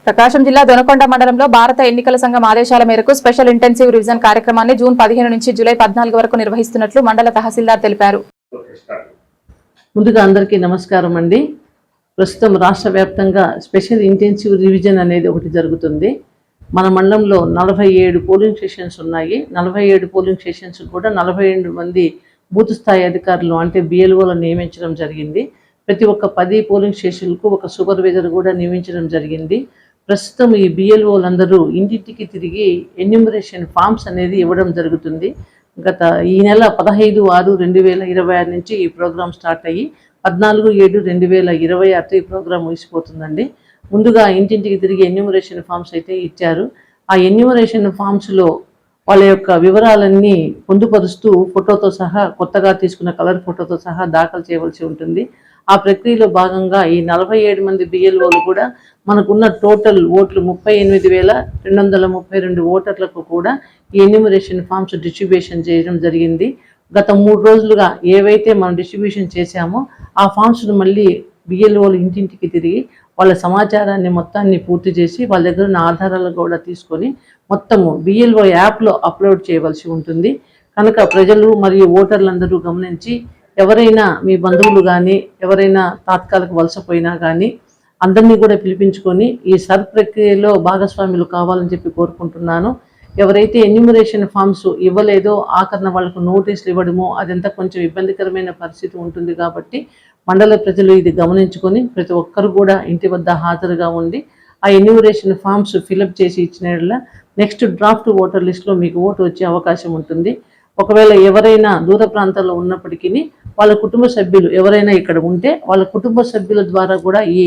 ప్రకాశం జిల్లా దొనకొండ మండలంలో భారత ఎన్నికల సంఘం ఆదేశాల మేరకు స్పెషల్ ఇంటెన్సివ్ రివిజన్ కార్యక్రమాన్ని జూన్ 15 నుంచి జూలై 14 వరకు నిర్వహిస్తున్నట్లు మండల తహసీల్దార్ తెలిపారు. ముందుగా అందరికీ నమస్కారం అండి. ప్రస్తుతం రాష్ట్ర వ్యాప్తంగా స్పెషల్ ఇంటెన్సివ్ రివిజన్ అనేది ఒకటి జరుగుతుంది. మన మండలంలో 47 పోలింగ్ స్టేషన్స్ ఉన్నాయి. 47 పోలింగ్ స్టేషన్స్ కూడా 42 మంది బూత్ స్థాయి అధికారులు అంటే బిఎల్ఓలను నియమించడం జరిగింది. ప్రతి ఒక్క 10 పోలింగ్ స్టేషన్లకు ఒక సూపర్వైజర్ కూడా నియమించడం జరిగింది. ప్రస్తుతం ఈ బిఎల్ఓలందరూ ఇంటింటికి తిరిగి ఎన్యూమరేషన్ ఫామ్స్ అనేది ఇవ్వడం జరుగుతుంది. ఈ నెల 15/6/2026 నుంచి ఈ ప్రోగ్రాం స్టార్ట్ అయ్యి 14/7/2026 ఈ ప్రోగ్రాం ముగిసిపోతుందండి. ముందుగా ఇంటింటికి తిరిగి ఎన్యూమరేషన్ ఫామ్స్ అయితే ఇచ్చారు. ఆ ఎన్యూమరేషన్ ఫామ్స్లో వాళ్ళ యొక్క వివరాలన్నీ పొందుపరుస్తూ ఫోటోతో సహా, కొత్తగా తీసుకున్న కలర్ ఫోటోతో సహా దాఖలు చేయవలసి ఉంటుంది. ఆ ప్రక్రియలో భాగంగా ఈ 47 మంది బిఎల్ఓలు కూడా మనకున్న టోటల్ ఓట్లు 38,232 ఓటర్లకు కూడా ఈ ఎన్యూమరేషన్ ఫామ్స్ డిస్ట్రిబ్యూషన్ చేయడం జరిగింది. గత 3 రోజులుగా ఏవైతే మనం డిస్ట్రిబ్యూషన్ చేశామో ఆ ఫామ్స్ను మళ్ళీ బిఎల్ఓలు ఇంటింటికి తిరిగి వాళ్ళ సమాచారాన్ని మొత్తాన్ని పూర్తి చేసి వాళ్ళ దగ్గర ఉన్న ఆధారాలు కూడా తీసుకొని మొత్తము బిఎల్ఓ యాప్లో అప్లోడ్ చేయవలసి ఉంటుంది. కనుక ప్రజలు మరియు ఓటర్లందరూ గమనించి ఎవరైనా మీ బంధువులు కానీ ఎవరైనా తాత్కాలిక వలసపోయినా కానీ అందరినీ కూడా పిలిపించుకొని ఈ సర్ ప్రక్రియలో భాగస్వాములు కావాలని చెప్పి కోరుకుంటున్నాను. ఎవరైతే ఎన్యూమరేషన్ ఫామ్స్ ఇవ్వలేదో ఆఖరణ వాళ్ళకు నోటీసులు ఇవ్వడమో అదంతా కొంచెం ఇబ్బందికరమైన పరిస్థితి ఉంటుంది. కాబట్టి మండల ప్రజలు ఇది గమనించుకొని ప్రతి ఒక్కరు కూడా ఇంటి వద్ద హాజరుగా ఉండి ఆ ఎన్యూమరేషన్ ఫామ్స్ ఫిలప్ చేసి ఇచ్చిన నెక్స్ట్ డ్రాఫ్ట్ ఓటర్ లిస్ట్లో మీకు ఓటు వచ్చే అవకాశం ఉంటుంది. ఒకవేళ ఎవరైనా దూర ప్రాంతాల్లో ఉన్నప్పటికీ వాళ్ళ కుటుంబ సభ్యులు ఎవరైనా ఇక్కడ ఉంటే వాళ్ళ కుటుంబ సభ్యుల ద్వారా కూడా ఈ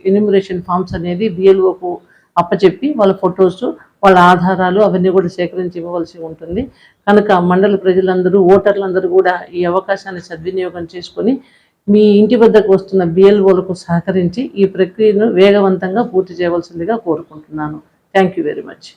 ఎన్యూమరేషన్ ఫామ్స్ అనేది బిఎల్ఓకు అప్పచెప్పి వాళ్ళ ఫొటోస్, వాళ్ళ ఆధారాలు అవన్నీ కూడా సేకరించి ఇవ్వవలసి ఉంటుంది. కనుక మండల ప్రజలందరూ, ఓటర్లందరూ కూడా ఈ అవకాశాన్ని సద్వినియోగం చేసుకొని మీ ఇంటి వద్దకు వస్తున్న బిఎల్ఓలకు సహకరించి ఈ ప్రక్రియను వేగవంతంగా పూర్తి చేయవలసిందిగా కోరుకుంటున్నాను. Thank you very much.